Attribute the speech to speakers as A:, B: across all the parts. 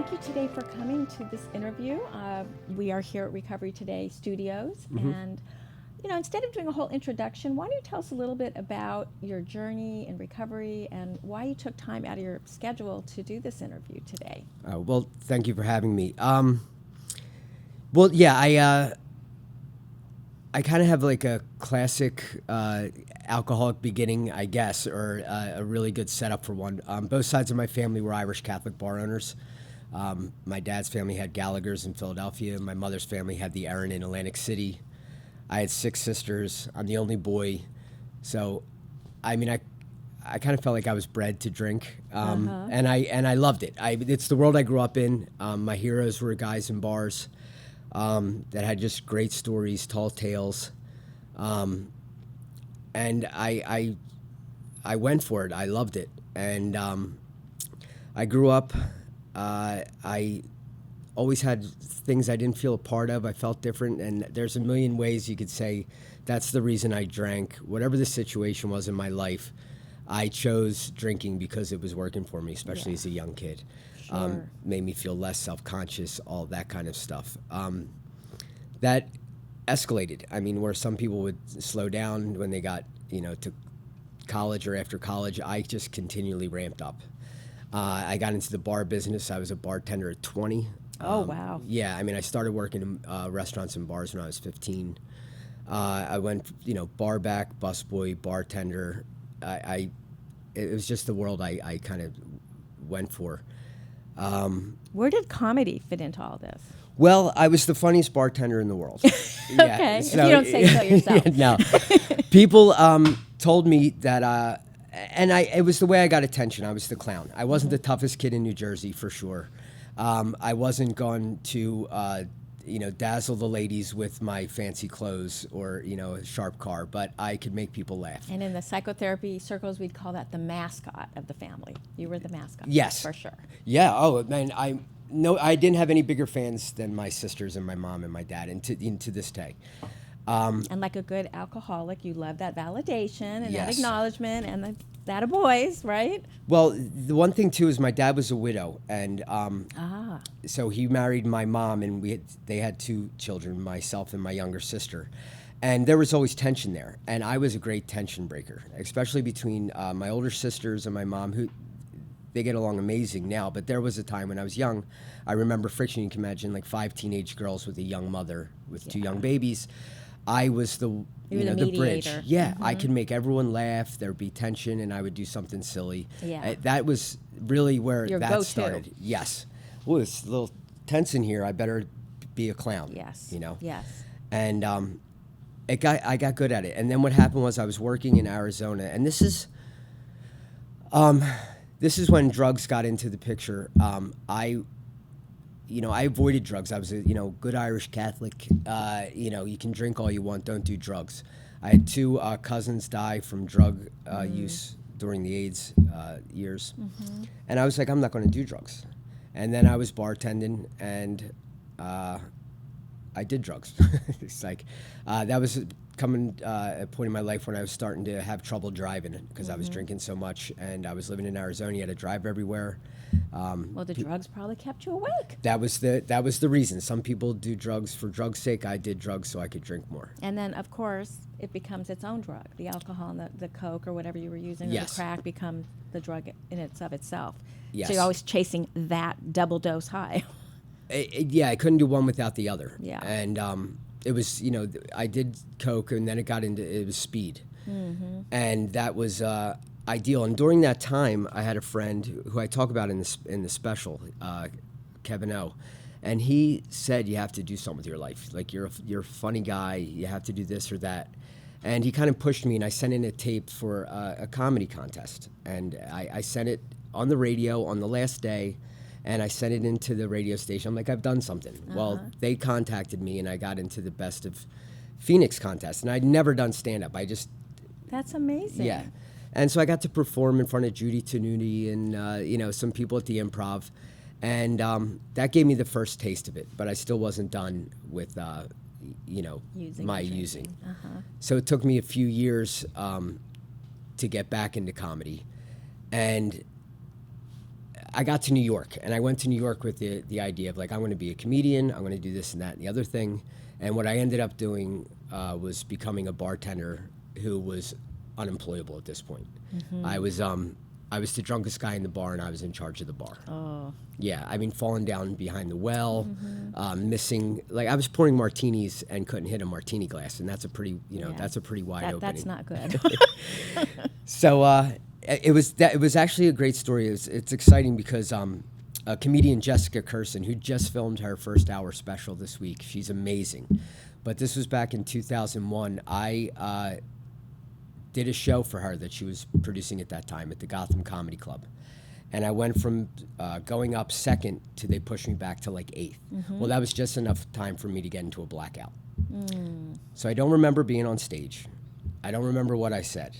A: thank you today for coming to this interview. We are here at Recovery Today Studios, and instead of doing a whole introduction, why don't you tell us a little bit about your journey in recovery and why you took time out of your schedule to do this interview today?
B: Well, thank you for having me. I kind of have like a classic alcoholic beginning, I guess, or a really good setup for one. Both sides of my family were Irish Catholic bar owners. My dad's family had Gallagher's in Philadelphia. My mother's family had the Erin in Atlantic City. I had 6 sisters. I'm the only boy. So, I mean, I kind of felt like I was bred to drink, and I loved it. It's the world I grew up in. My heroes were guys in bars that had just great stories, tall tales, and I went for it. I loved it, and I grew up. I always had things I didn't feel a part of. I felt different, and there's a million ways you could say that's the reason I drank. Whatever the situation was in my life, I chose drinking because it was working for me, especially as a young kid.
A: Sure.
B: Made me feel less self-conscious, all that kind of stuff. That escalated. I mean, where some people would slow down when they got, to college or after college, I just continually ramped up. I got into the bar business. I was a bartender at 20.
A: Oh, wow.
B: Yeah, I mean, I started working in restaurants and bars when I was 15. I went, bar back, busboy, bartender. It was just the world I kind of went for.
A: Where did comedy fit into all this?
B: Well, I was the funniest bartender in the world.
A: Okay, if you don't say so yourself.
B: No. People told me that, and it was the way I got attention. I was the clown. I wasn't the toughest kid in New Jersey, for sure. I wasn't going to, dazzle the ladies with my fancy clothes or, a sharp car, but I could make people laugh.
A: And in the psychotherapy circles, we'd call that the mascot of the family. You were the mascot.
B: Yes.
A: For sure.
B: Yeah. Oh, man, I didn't have any bigger fans than my sisters and my mom and my dad, and to this day.
A: And like a good alcoholic, you love that validation and that
B: Yes.
A: acknowledgement and that of boys, right?
B: Well, the one thing too is my dad was a widow, and so he married my mom, and they had 2 children, myself and my younger sister, and there was always tension there, and I was a great tension breaker, especially between my older sisters and my mom, who they get along amazing now, but there was a time when I was young. I remember friction. You can imagine like 5 teenage girls with a young mother with 2 young babies. I was the the bridge.
A: mediator.
B: Yeah, I could make everyone laugh. There'd be tension, and I would do something silly.
A: Yeah.
B: That was really where
A: Your
B: that
A: go-to.
B: started. Yes. Oh, it's a little tense in here. I better be a clown.
A: Yes. Yes.
B: And I got good at it. And then what happened was I was working in Arizona, and this is when drugs got into the picture. I avoided drugs. I was a, good Irish Catholic. You can drink all you want, don't do drugs. I had 2 cousins die from drug use during the AIDS years. And I was like, I'm not going to do drugs. And then I was bartending, and I did drugs. It's like, that was coming a point in my life when I was starting to have trouble driving because I was drinking so much, and I was living in Arizona. You had to drive everywhere.
A: Well, the drugs probably kept you awake.
B: That was the reason. Some people do drugs for drugs' sake. I did drugs so I could drink more.
A: And then, of course, it becomes its own drug. The alcohol and the Coke or whatever you were using, or
B: Yes.
A: the crack, become the drug in itself.
B: Yes.
A: So you're always chasing that double dose high.
B: I couldn't do one without the other.
A: Yeah.
B: And it was, I did Coke, and then it was speed. And that was ideal. And during that time, I had a friend who I talk about in the special, Kevin O. And he said, you have to do something with your life. Like, you're a funny guy. You have to do this or that. And he kind of pushed me, and I sent in a tape for a comedy contest. And I sent it on the radio on the last day, and I sent it into the radio station. I'm like, I've done something. Well, they contacted me, and I got into the Best of Phoenix contest. And I'd never done stand-up.
A: That's amazing.
B: Yeah. And so I got to perform in front of Judy Tenuti and, some people at the Improv. And that gave me the first taste of it. But I still wasn't done with, using. So it took me a few years to get back into comedy. And I got to New York, and I went to New York with the idea of like, I'm going to be a comedian, I'm going to do this and that and the other thing. And what I ended up doing was becoming a bartender who was unemployable at this point. I was the drunkest guy in the bar, and I was in charge of the bar.
A: Oh.
B: Yeah, I mean, falling down behind the well, missing, like I was pouring martinis and couldn't hit a martini glass, and that's a pretty, that's a pretty wide opening.
A: That's not good.
B: So it was actually a great story. It's exciting because a comedian, Jessica Curson, who just filmed her first hour special this week. She's amazing. But this was back in 2001. I did a show for her that she was producing at that time at the Gotham Comedy Club. And I went from going up second to they pushed me back to like eighth. Well, that was just enough time for me to get into a blackout. So I don't remember being on stage. I don't remember what I said.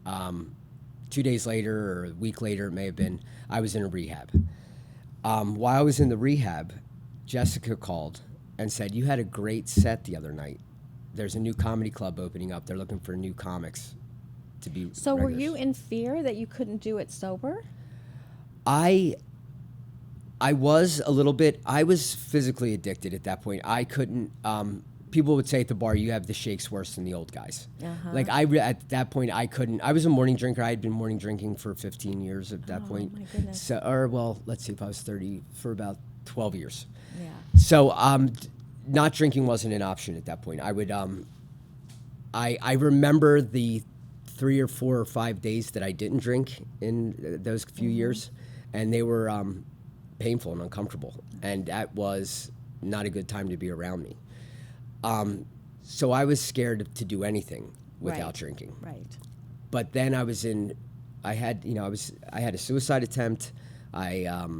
B: 2 days later or a week later, it may have been, I was in a rehab. While I was in the rehab, Jessica called and said, "You had a great set the other night. There's a new comedy club opening up. They're looking for new comics to be
A: So were
B: regulars."
A: you in fear that you couldn't do it sober?
B: I was a little bit. I was physically addicted at that point. I couldn't. People would say at the bar, "You have the shakes worse than the old guys." Like at that point, I couldn't. I was a morning drinker. I had been morning drinking for 15 years at that point.
A: Oh my goodness.
B: So, or well, let's see, if I was 30 for about 12 years.
A: Yeah.
B: So, not drinking wasn't an option at that point. I would. I remember the 3 or 4 or 5 days that I didn't drink in those few years, and they were painful and uncomfortable, and that was not a good time to be around me. So I was scared to do anything without drinking.
A: Right.
B: But then I had a suicide attempt. I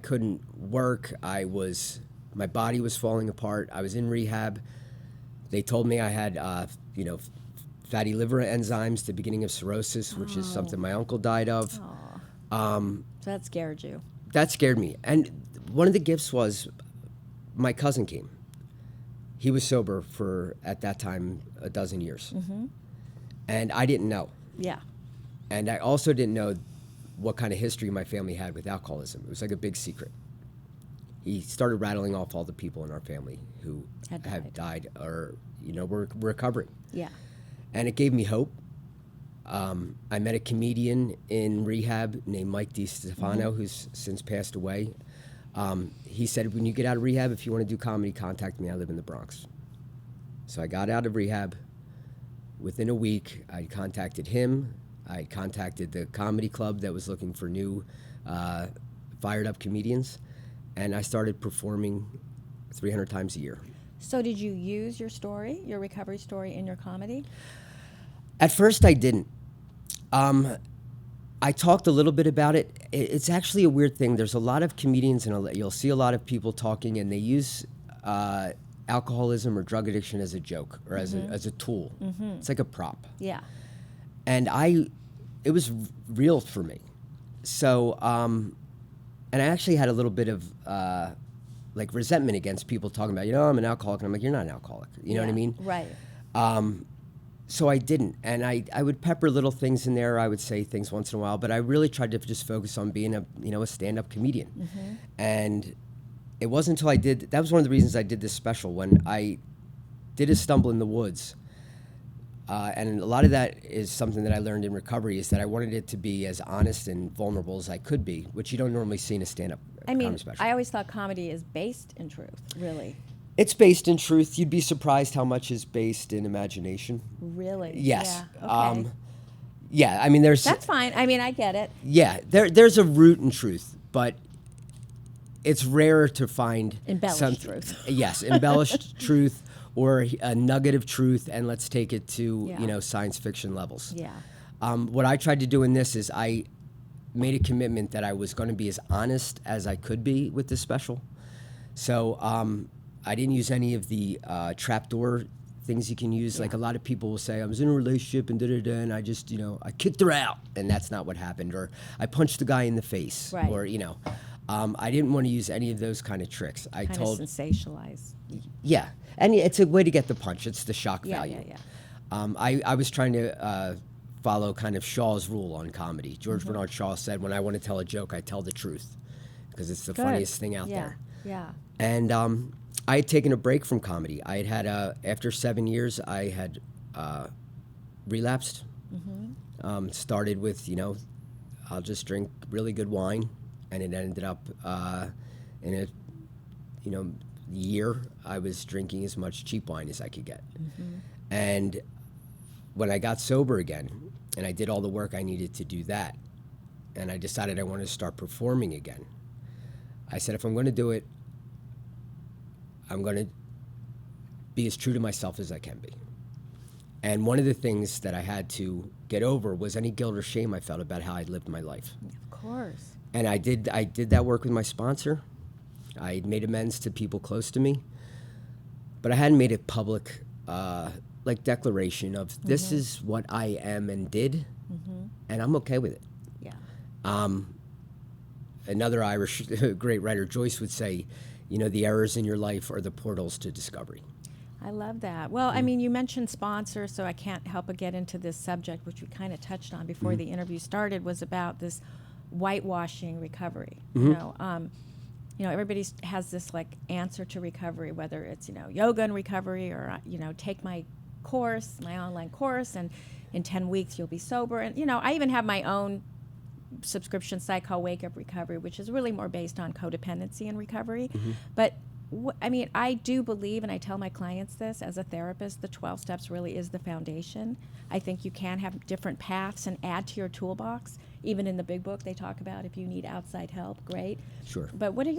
B: couldn't work. My body was falling apart. I was in rehab. They told me I had, fatty liver enzymes, the beginning of cirrhosis, which is something my uncle died of.
A: So that scared you.
B: That scared me. And one of the gifts was my cousin came. He was sober for, at that time, a dozen years. And I didn't know.
A: Yeah.
B: And I also didn't know what kind of history my family had with alcoholism. It was like a big secret. He started rattling off all the people in our family who had died or, were recovering.
A: Yeah.
B: And it gave me hope. I met a comedian in rehab named Mike DiStefano, who's since passed away. He said, "When you get out of rehab, if you want to do comedy, contact me. I live in the Bronx." So I got out of rehab. Within a week, I contacted him. I contacted the comedy club that was looking for new, fired-up comedians, and I started performing 300 times a year.
A: So did you use your story, your recovery story, in your comedy?
B: At first, I didn't. I talked a little bit about it. It's actually a weird thing. There's a lot of comedians, and you'll see a lot of people talking, and they use alcoholism or drug addiction as a joke or as a tool. It's like a prop.
A: Yeah.
B: And it was real for me. So, and I actually had a little bit of like resentment against people talking about, I'm an alcoholic. And I'm like, you're not an alcoholic. You know what I mean?
A: Right.
B: So I didn't. And I would pepper little things in there. I would say things once in a while, but I really tried to just focus on being a stand-up comedian. And it wasn't until that was one of the reasons I did this special. When I did a stumble in the woods, and a lot of that is something that I learned in recovery, is that I wanted it to be as honest and vulnerable as I could be, which you don't normally see in a stand-up comedy special.
A: I always thought comedy is based in truth, really.
B: It's based in truth. You'd be surprised how much is based in imagination.
A: Really?
B: Yes.
A: Yeah. Okay.
B: Yeah, I mean, there's...
A: That's fine. I mean, I get it.
B: Yeah, there's a root in truth, but it's rarer to find...
A: Embellished truth.
B: Yes, embellished truth or a nugget of truth, and let's take it to, science fiction levels.
A: Yeah.
B: What I tried to do in this is I made a commitment that I was going to be as honest as I could be with this special. So I didn't use any of the trapdoor things you can use. Like a lot of people will say, I was in a relationship and da-da-da, and I just, I kicked her out. And that's not what happened. Or I punched the guy in the face.
A: Right.
B: Or, I didn't want to use any of those kind of tricks.
A: Kind of sensationalize.
B: Yeah. And it's a way to get the punch. It's the shock value.
A: Yeah.
B: I was trying to follow kind of Shaw's rule on comedy. George Bernard Shaw said, when I want to tell a joke, I tell the truth because it's the funniest thing out there.
A: Yeah.
B: And I had taken a break from comedy. I had after 7 years, I had relapsed. Started with, I'll just drink really good wine, and it ended up in a, year I was drinking as much cheap wine as I could get. And when I got sober again, and I did all the work I needed to do that, and I decided I wanted to start performing again, I said, if I'm going to do it, I'm going to be as true to myself as I can be. And one of the things that I had to get over was any guilt or shame I felt about how I lived my life.
A: Of course.
B: And I did that work with my sponsor. I made amends to people close to me, but I hadn't made it public, declaration of this is what I am and did, and I'm okay with it.
A: Yeah.
B: Another Irish great writer, Joyce, would say, the errors in your life are the portals to discovery.
A: I love that. Well, I mean, you mentioned sponsor, so I can't help but get into this subject, which we kind of touched on before the interview started, was about this whitewashing recovery. Everybody has this answer to recovery, whether it's yoga and recovery, or take my course, my online course, and in 10 weeks you'll be sober. And I even have my own subscription site called Wake Up Recovery, which is really more based on codependency and recovery. But I do believe, and I tell my clients this as a therapist, the 12 steps really is the foundation. I think you can have different paths and add to your toolbox. Even in the big book, they talk about if you need outside help, great.
B: Sure.
A: But what are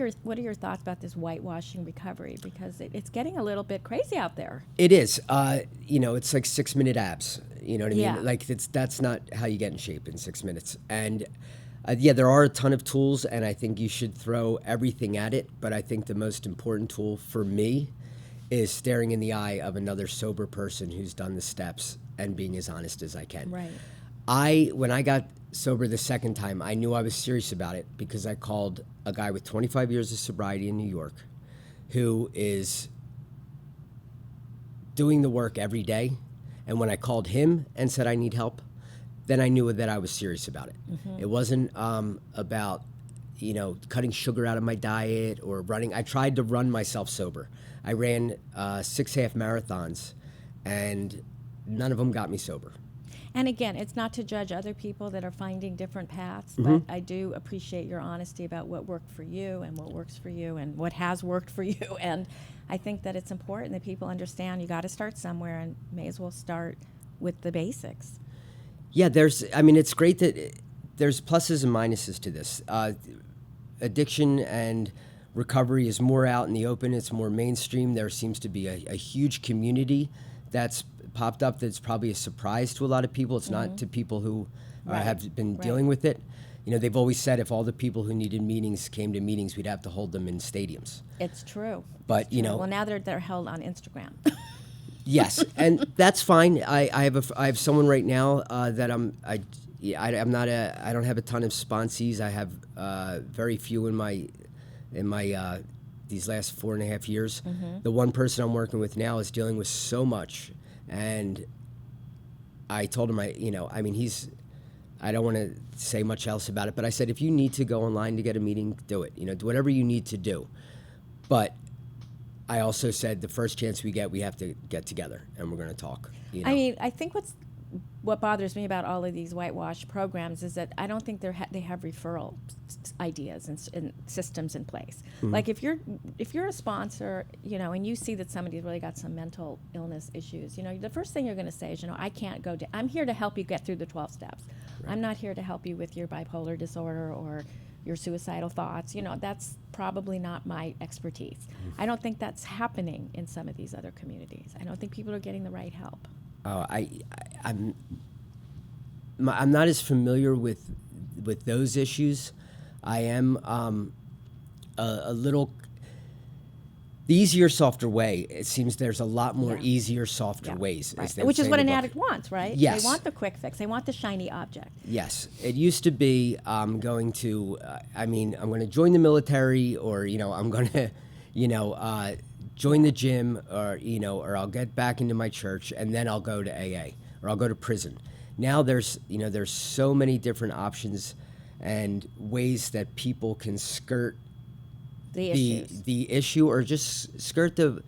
A: your thoughts about this whitewashing recovery? Because it's getting a little bit crazy out there.
B: It is. It's like 6-minute abs. You know what I mean?
A: Yeah.
B: That's not how you get in shape in 6 minutes. And there are a ton of tools, and I think you should throw everything at it. But I think the most important tool for me is staring in the eye of another sober person who's done the steps and being as honest as I can.
A: Right.
B: When I got sober the second time, I knew I was serious about it because I called a guy with 25 years of sobriety in New York who is doing the work every day. And when I called him and said I need help, then I knew that I was serious about it. It wasn't about, cutting sugar out of my diet or running. I tried to run myself sober. I ran 6 half marathons, and none of them got me sober.
A: And again, it's not to judge other people that are finding different paths, but I do appreciate your honesty about what worked for you and what works for you and what has worked for you. And I think that it's important that people understand you got to start somewhere, and may as well start with the basics.
B: Yeah, it's great that there's pluses and minuses to this. Addiction and recovery is more out in the open. It's more mainstream. There seems to be a huge community that's popped up that's probably a surprise to a lot of people. It's not to people who have been dealing with it. They've always said if all the people who needed meetings came to meetings, we'd have to hold them in stadiums.
A: It's true.
B: But,
A: well, now they're held on Instagram.
B: Yes, and that's fine. I have someone right now that I don't have a ton of sponsees. I have very few in my these last 4.5 years. The one person I'm working with now is dealing with so much, and I told him I don't want to say much else about it, but I said if you need to go online to get a meeting, do it. Do whatever you need to do, but I also said the first chance we get, we have to get together and we're going to talk.
A: I think what bothers me about all of these whitewash programs is that I don't think they have referral ideas and systems in place. Like if you're a sponsor, and you see that somebody's really got some mental illness issues, the first thing you're going to say is, I can't go. I'm here to help you get through the 12 steps. Right. I'm not here to help you with your bipolar disorder or your suicidal thoughts. That's probably not my expertise. I don't think that's happening in some of these other communities. I don't think people are getting the right help.
B: I'm not as familiar with those issues. I am a little. The easier, softer way. It seems there's a lot more easier, softer ways.
A: Right. Which is what an addict wants, right?
B: Yes.
A: They want the quick fix. They want the shiny object.
B: Yes. It used to be I'm going to join the military, or I'm going to, join the gym, or I'll get back into my church, and then I'll go to AA, or I'll go to prison. Now there's so many different options and ways that people can skirt the issue, or just skirt the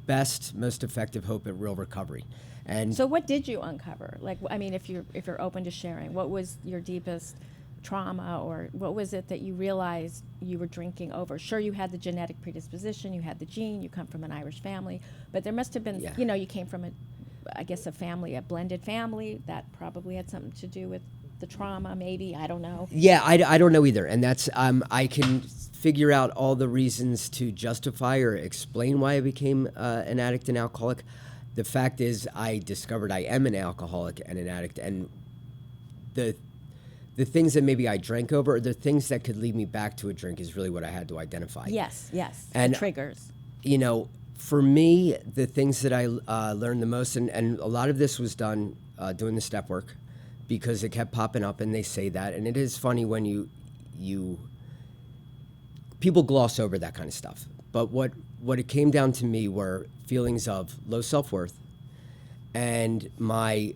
B: best, most effective hope at real recovery. And
A: So what did you uncover? Like, I mean, if you're open to sharing, what was your deepest trauma, or what was it that you realized you were drinking over? Sure, you had the genetic predisposition, you had the gene, you come from an Irish family, but there must have been,
B: Yeah.
A: you came from a blended family that probably had something to do with the trauma, maybe, I don't know.
B: Yeah, I don't know either. And that's, I can figure out all the reasons to justify or explain why I became an addict and alcoholic. The fact is, I discovered I am an alcoholic and an addict, and the things that maybe I drank over, or the things that could lead me back to a drink, is really what I had to identify.
A: Yes,
B: And
A: the triggers.
B: For me, the things that I learned the most, and a lot of this was done doing the step work, because it kept popping up, and they say that, and it is funny when people gloss over that kind of stuff. But what it came down to me were feelings of low self-worth, and my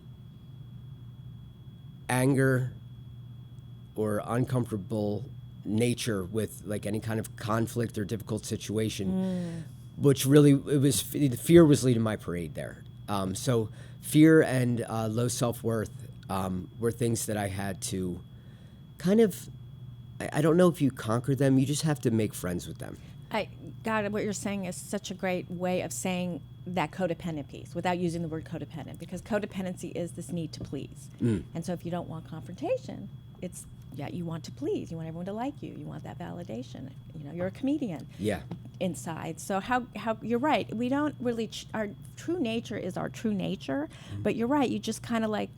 B: anger or uncomfortable nature with like any kind of conflict or difficult situation, which really, fear was leading my parade there. So fear and low self-worth were things that I had to kind of, I don't know if you conquer them, you just have to make friends with them.
A: God, what you're saying is such a great way of saying that codependent piece without using the word codependent, because codependency is this need to please. And so if you don't want confrontation, it's, you want to please. You want everyone to like you. You want that validation. You're a comedian.
B: Yeah.
A: Inside. So how you're right. We don't really, our true nature is our true nature, but you're right. You just kind of like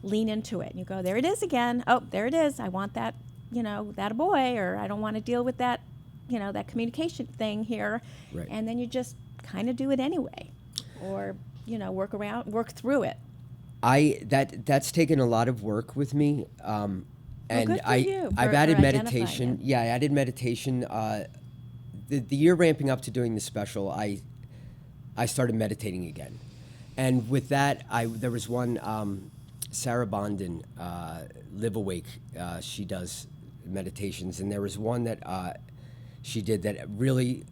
A: lean into it. And you go, there it is again. Oh, there it is. I want that, that a boy, or I don't want to deal with that, that communication thing here.
B: Right.
A: And then you just kind of do it anyway, or, work through it.
B: That's taken a lot of work with me. And
A: good for you
B: I've
A: for
B: added
A: identifying
B: meditation.
A: it.
B: Yeah, I added meditation. The year ramping up to doing the special, I started meditating again. And with that, there was one, Sarah Bondin, Live Awake, she does meditations, and there was one that she did that really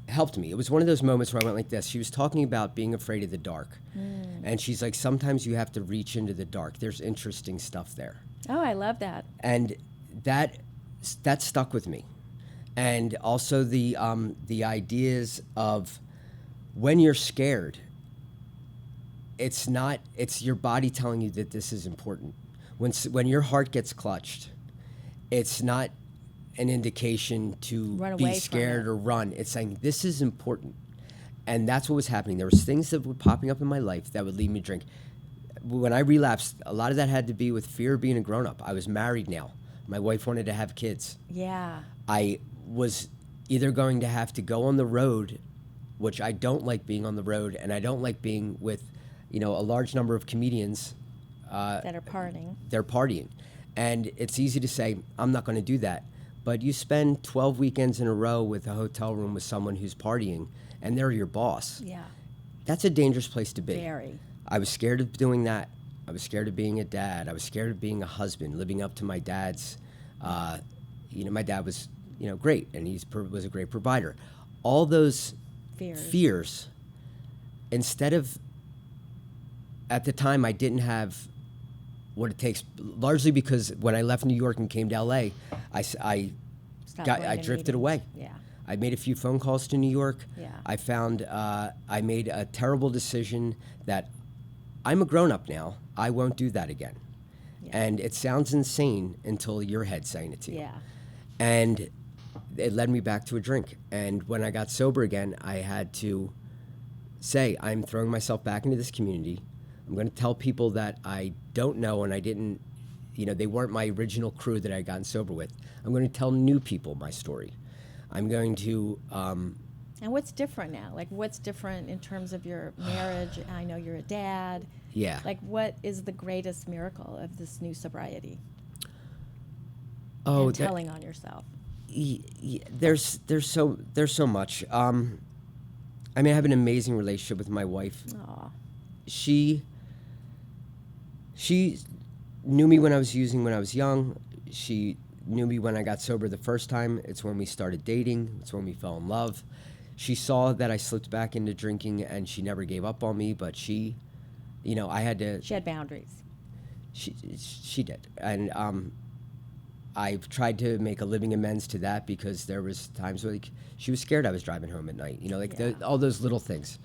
B: helped me. It was one of those moments where I went like this. She was talking about being afraid of the dark. And she's like, sometimes you have to reach into the dark. There's interesting stuff there.
A: Oh, I love that.
B: And that stuck with me. And also the ideas of when you're scared, it's your body telling you that this is important. When your heart gets clutched, it's not an indication to be scared or run. It's saying this is important. And that's what was happening. There was things that were popping up in my life that would lead me to drink. When I relapsed, a lot of that had to be with fear of being a grown-up. I was married now. My wife wanted to have kids.
A: Yeah.
B: I was either going to have to go on the road, which I don't like being on the road, and I don't like being with, a large number of comedians.
A: That are partying.
B: They're partying. And it's easy to say, I'm not going to do that. But you spend 12 weekends in a row with a hotel room with someone who's partying, and they're your boss.
A: Yeah.
B: That's a dangerous place to be.
A: Very.
B: I was scared of doing that. I was scared of being a dad. I was scared of being a husband, living up to my dad's. My dad was, great, and he was a great provider. All those fears, instead of, at the time, I didn't have what it takes, largely because when I left New York and came to LA, I drifted away.
A: Yeah.
B: I made a few phone calls to New York.
A: Yeah.
B: I found I made a terrible decision that I'm a grown-up now. I won't do that again. Yeah. And it sounds insane until your head's saying it to you.
A: Yeah.
B: And it led me back to a drink. And when I got sober again, I had to say, I'm throwing myself back into this community. I'm going to tell people that I don't know and I didn't, they weren't my original crew that I had gotten sober with. I'm going to tell new people my story. I'm going to...
A: And what's different now? Like, what's different in terms of your marriage? I know you're a dad.
B: Yeah.
A: Like, what is the greatest miracle of this new sobriety?
B: Oh,
A: and telling on yourself.
B: There's so much. I have an amazing relationship with my wife.
A: Aw.
B: She She knew me when I was using when I was young. She knew me when I got sober the first time. It's when we started dating. It's when we fell in love. She saw that I slipped back into drinking, and she never gave up on me. But she, I had to.
A: She had boundaries.
B: She did, and I've tried to make a living amends to that because there was times where like she was scared I was driving home at night. All those little things.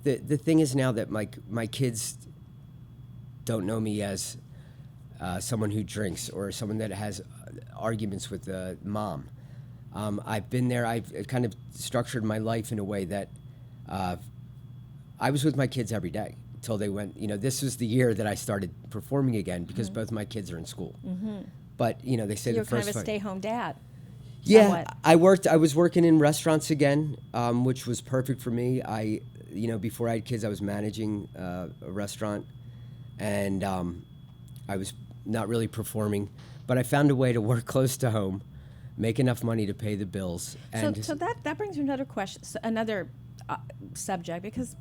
B: The thing is now that my kids don't know me as someone who drinks or someone that has arguments with mom. I've been there. I've kind of structured my life in a way that I was with my kids every day till they went. This was the year that I started performing again because both my kids are in school. But they say
A: You're
B: the first
A: kind of a stay-home dad.
B: Yeah,
A: Somewhat.
B: I was working in restaurants again, which was perfect for me. Before I had kids, I was managing a restaurant, and I was not really performing. But I found a way to work close to home, make enough money to pay the bills. And
A: So that brings me to another question, another subject, because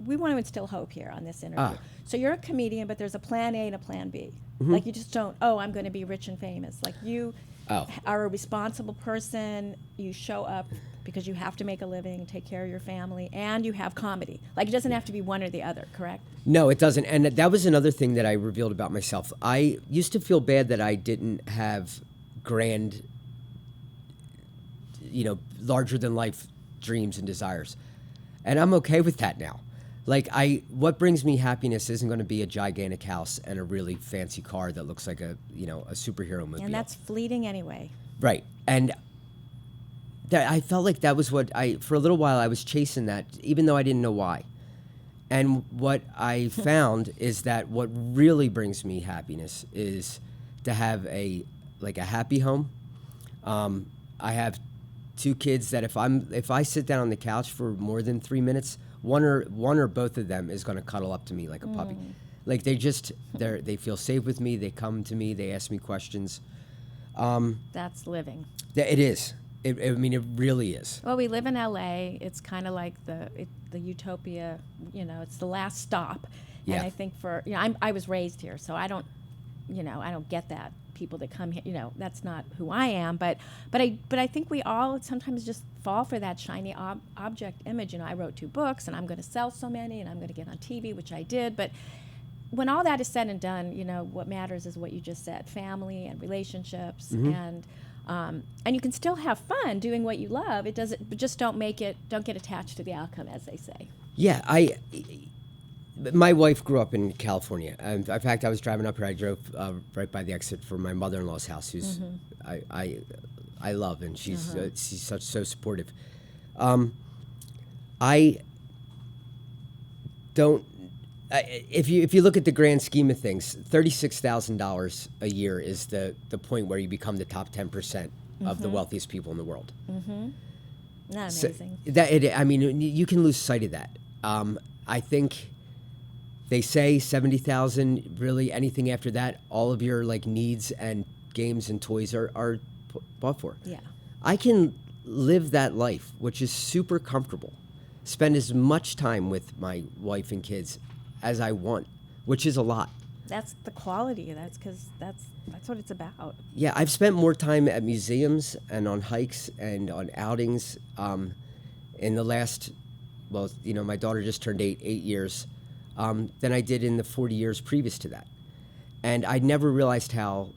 A: we want to instill hope here on this interview. So you're a comedian, but there's a plan A and a plan B. Like you just don't, I'm going to be rich and famous. Like you are a responsible person. You show up because you have to make a living, take care of your family, and you have comedy. Like it doesn't have to be one or the other, correct?
B: No, it doesn't. And that was another thing that I revealed about myself. I used to feel bad that I didn't have grand, larger than life dreams and desires. And I'm okay with that now. Like what brings me happiness isn't going to be a gigantic house and a really fancy car that looks like a superhero movie.
A: And that's fleeting anyway.
B: Right. And I felt like that was what for a little while I was chasing that, even though I didn't know why. And what I found is that what really brings me happiness is to have a happy home. I have 2 kids that if I sit down on the couch for more than 3 minutes, one or both of them is going to cuddle up to me like a puppy. Like they feel safe with me. They come to me. They ask me questions.
A: That's living.
B: It is. It really is.
A: Well, we live in LA. It's kind of like the utopia. It's the last stop.
B: Yeah.
A: And I think I was raised here, so I don't get that. People that come here, that's not who I am. But I think we all sometimes just fall for that shiny object image. I wrote 2 books, and I'm going to sell so many, and I'm going to get on TV, which I did. But when all that is said and done, what matters is what you just said: family and relationships, and you can still have fun doing what you love. But just don't get attached to the outcome, as they say.
B: Yeah, my wife grew up in California. In fact, I was driving up here. I drove right by the exit for my mother-in-law's house, who's I love, and she's so supportive. I don't. If you look at the grand scheme of things, $36,000 a year is the point where you become the top 10% of the wealthiest people in the world.
A: Not amazing.
B: You can lose sight of that. I think. They say 70,000. Really, anything after that, all of your needs and games and toys are bought for.
A: Yeah,
B: I can live that life, which is super comfortable. Spend as much time with my wife and kids as I want, which is a lot.
A: That's the quality. That's because that's what it's about.
B: Yeah, I've spent more time at museums and on hikes and on outings in the last. Well, my daughter just turned 8 years. Than I did in the 40 years previous to that. And I never realized how,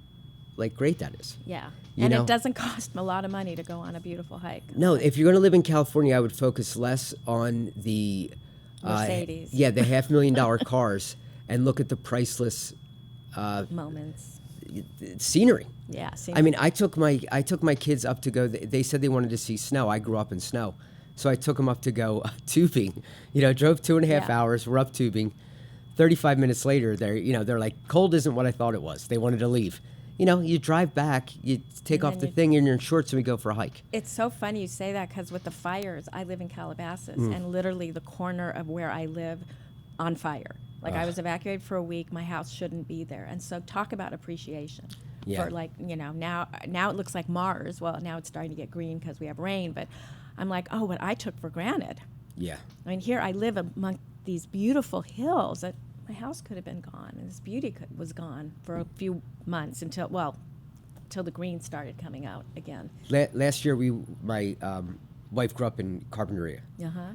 B: great that is.
A: Yeah. It doesn't cost a lot of money to go on a beautiful hike.
B: No, if you're going to live in California, I would focus less on the
A: Mercedes.
B: The $500,000 cars and look at the priceless
A: moments.
B: Scenery.
A: Yeah, scenery.
B: I took my kids up to go. They said they wanted to see snow. I grew up in snow. So I took them up to go tubing. Drove 2.5 hours. We're up tubing. 35 minutes later, they're like, cold isn't what I thought it was. They wanted to leave. You drive back, you take off the thing, and you're in shorts, and we go for a hike.
A: It's so funny you say that because with the fires, I live in Calabasas, and literally the corner of where I live on fire. I was evacuated for a week. My house shouldn't be there. And so talk about appreciation.
B: Yeah.
A: For now it looks like Mars. Well, now it's starting to get green because we have rain, but I'm like, what I took for granted.
B: Yeah.
A: Here I live these beautiful hills that my house could have been gone, and this beauty was gone for a few months until the green started coming out again.
B: Last year, my wife grew up in Carpinteria.
A: Uh-huh.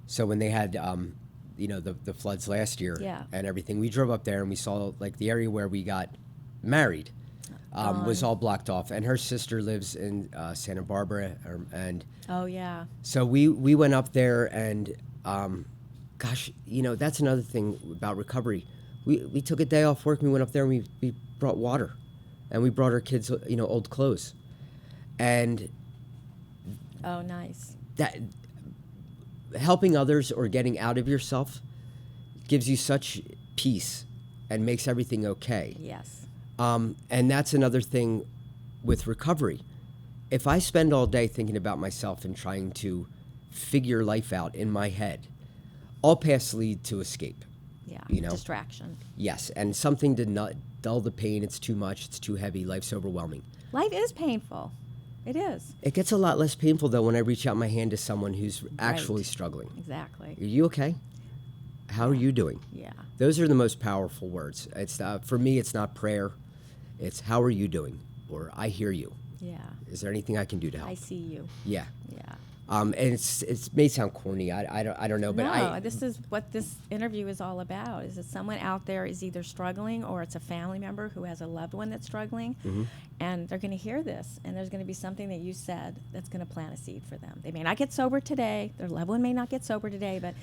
B: So when they had, the floods last year
A: Yeah.
B: and everything, we drove up there and we saw like the area where we got married was all blocked off. And her sister lives in Santa Barbara, and
A: Oh, yeah.
B: so we went up there and, gosh, that's another thing about recovery. We took a day off work and we went up there and we brought water, and we brought our kids, old clothes, and
A: Oh, nice.
B: that helping others or getting out of yourself gives you such peace and makes everything okay.
A: Yes.
B: And that's another thing with recovery. If I spend all day thinking about myself and trying to figure life out in my head, all paths lead to escape.
A: Yeah. Distraction.
B: Yes, and something to not dull the pain. It's too much. It's too heavy. Life's overwhelming.
A: Life is painful. It is.
B: It gets a lot less painful, though, when I reach out my hand to someone who's actually struggling.
A: Exactly.
B: Are you okay? How are you doing?
A: Yeah.
B: Those are the most powerful words. It's for me, it's not prayer. It's how are you doing? Or I hear you.
A: Yeah.
B: Is there anything I can do to help?
A: I see you.
B: Yeah.
A: Yeah.
B: And it may sound corny. I don't know, but
A: No, this is what this interview is all about. Is that someone out there is either struggling, or it's a family member who has a loved one that's struggling, and they're going to hear this, and there's going to be something that you said that's going to plant a seed for them. They may not get sober today. Their loved one may not get sober today, but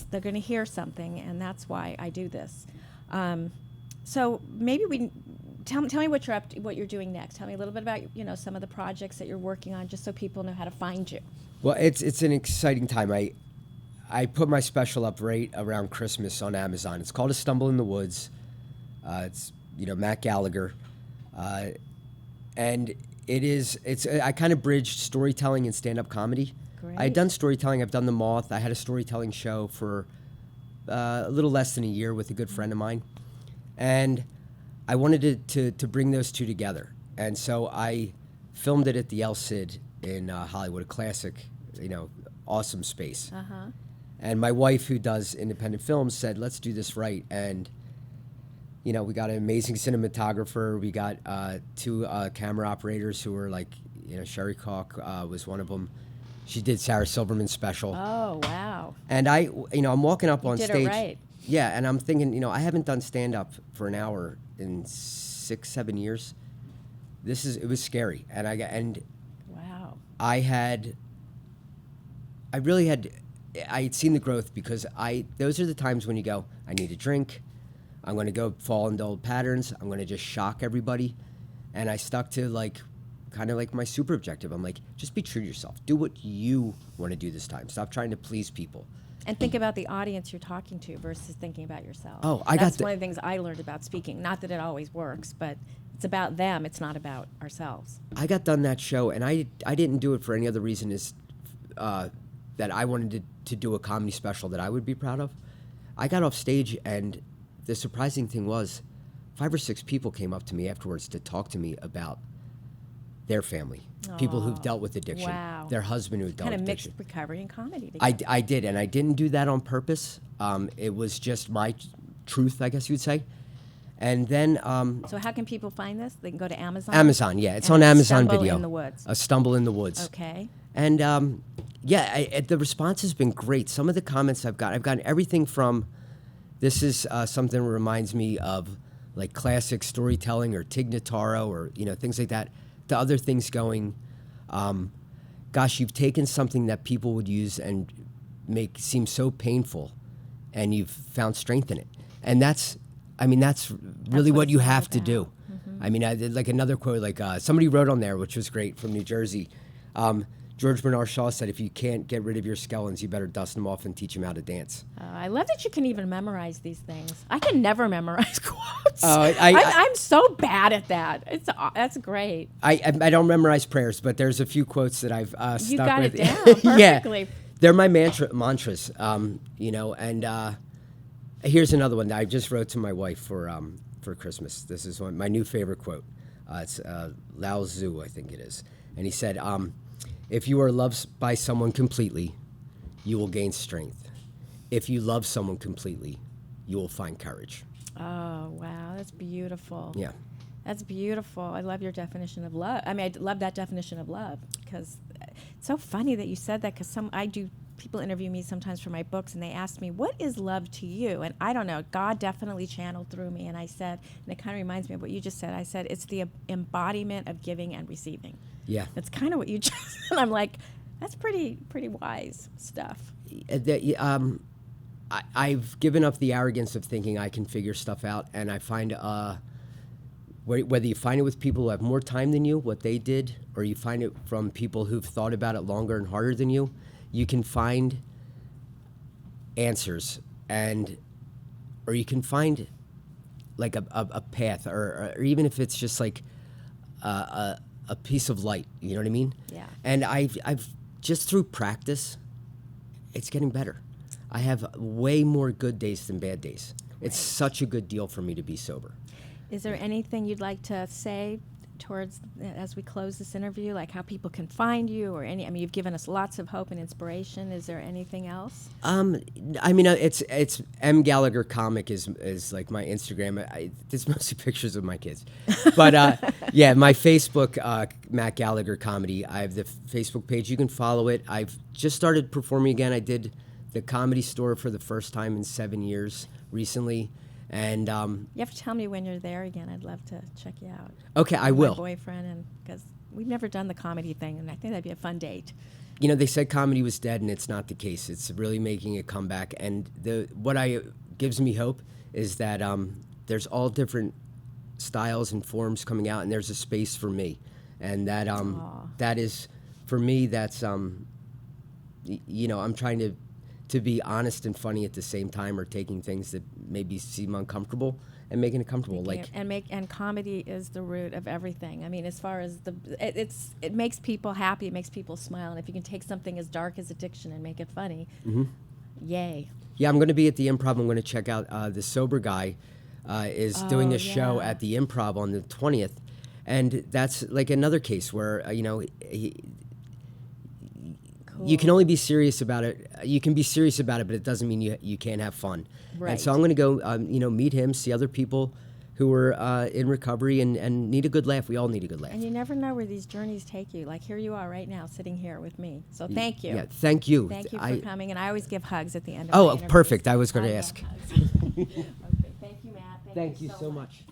A: they're going to hear something, and that's why I do this. So maybe we tell me what you're up to, what you're doing next. Tell me a little bit about some of the projects that you're working on, just so people know how to find you.
B: Well, it's an exciting time. I put my special up right around Christmas on Amazon. It's called A Stumble in the Woods. It's Matt Gallagher, and I kind of bridged storytelling and stand-up comedy.
A: Great.
B: I had done storytelling. I've done The Moth. I had a storytelling show for a little less than a year with a good friend of mine, and I wanted to bring those two together. And so I filmed it at the El Cid in Hollywood, a classic, awesome space.
A: Uh-huh.
B: And my wife, who does independent films, said, let's do this right. And, we got an amazing cinematographer. We got two camera operators who were Sherry Kalk was one of them. She did Sarah Silverman's special.
A: Oh, wow.
B: And I'm walking up on
A: did
B: stage.
A: It right.
B: Yeah, and I'm thinking, I haven't done stand-up for an hour in 6-7 years. It was scary.
A: Wow.
B: I had seen the growth, because those are the times when you go, I need a drink, I'm going to go fall into old patterns, I'm going to just shock everybody. And I stuck to kind of my super objective. I'm like, just be true to yourself. Do what you want to do this time. Stop trying to please people.
A: And think about the audience you're talking to versus thinking about yourself.
B: Oh,
A: That's one of the things I learned about speaking. Not that it always works, but it's about them. It's not about ourselves.
B: I got done that show, and I didn't do it for any other reason is that I wanted to do a comedy special that I would be proud of. I got off stage, and the surprising thing was 5 or 6 people came up to me afterwards to talk to me about their family, people who've dealt with addiction,
A: wow.
B: their husband who dealt with addiction.
A: Kind of mixed recovery and comedy together.
B: I did, and I didn't do that on purpose. It was just my truth, I guess you would say. And then...
A: so how can people find this? They can go to Amazon?
B: Amazon, yeah. It's on Amazon Video.
A: A Stumble in the Woods.
B: A Stumble in the Woods.
A: Okay.
B: And, the response has been great. Some of the comments I've gotten everything from, this is something that reminds me of, classic storytelling or Tig Notaro or, things like that, to other things going, gosh, you've taken something that people would use and make seem so painful, and you've found strength in it. And that's really what you have to do. Mm-hmm. I mean, I did another quote, somebody wrote on there, which was great, from New Jersey. George Bernard Shaw said, if you can't get rid of your skeletons, you better dust them off and teach them how to dance.
A: I love that you can even memorize these things. I can never memorize quotes.
B: I'm
A: so bad at that. That's great.
B: I don't memorize prayers, but there's a few quotes that I've stuck with.
A: You got it down perfectly.
B: Yeah, they're my mantras, and here's another one that I just wrote to my wife for Christmas. This is my new favorite quote. It's Lao Tzu, I think it is. And he said, if you are loved by someone completely, you will gain strength. if you love someone completely, you will find courage.
A: Oh, wow. That's beautiful.
B: Yeah.
A: That's beautiful. I love your definition of love. I mean, I love that definition of love because it's so funny that you said that because people interview me sometimes for my books and they ask me, what is love to you? And I don't know. God definitely channeled through me. And I said, and it kind of reminds me of what you just said. I said, it's the embodiment of giving and receiving.
B: Yeah.
A: That's kind of what you just said. I'm like, that's pretty wise stuff.
B: I've given up the arrogance of thinking I can figure stuff out, and I find whether you find it with people who have more time than you, what they did, or you find it from people who've thought about it longer and harder than you can find answers, or you can find like a path, or even if it's just like a piece of light. You know what I mean?
A: Yeah.
B: And I've just through practice, it's getting better. I have way more good days than bad days.
A: Great.
B: It's such a good deal for me to be sober.
A: Is there anything you'd like to say as we close this interview, like how people can find you or I mean, you've given us lots of hope and inspiration. Is there anything else?
B: I mean, it's M Gallagher Comic is like my Instagram. There's mostly pictures of my kids, but yeah, my Facebook, Matt Gallagher Comedy. I have the Facebook page. You can follow it. I've just started performing again. I did the Comedy Store for the first time in 7 years recently. And
A: you have to tell me when you're there again. I'd love to check you out.
B: Okay, I will.
A: My boyfriend, and because we've never done the comedy thing, and I think that'd be a fun date.
B: You know, they said comedy was dead, and it's not the case. It's really making a comeback. And what gives me hope is that there's all different styles and forms coming out, and there's a space for me. And that is, for me, that's you know, I'm trying to be honest and funny at the same time, or taking things that maybe seem uncomfortable and making it comfortable.
A: And comedy is the root of everything. I mean, as far as it makes people happy, it makes people smile, and if you can take something as dark as addiction and make it funny, yay.
B: Yeah, I'm going to be at the Improv. I'm going to check out the Sober Guy is doing a show at the Improv on the 20th, and that's like another case where you know you can only be serious about it. You can be serious about it, but it doesn't mean you can't have fun.
A: Right.
B: And so I'm going to go, meet him, see other people who are in recovery and need a good laugh. We all need a good laugh.
A: And you never know where these journeys take you. Like here you are right now, sitting here with me. So thank you.
B: Yeah, thank you.
A: Thank you for coming. And I always give hugs at the end of
B: my
A: interviews.
B: Perfect. I was going to ask.
A: Okay, thank you, Matt.
B: Thank you so much.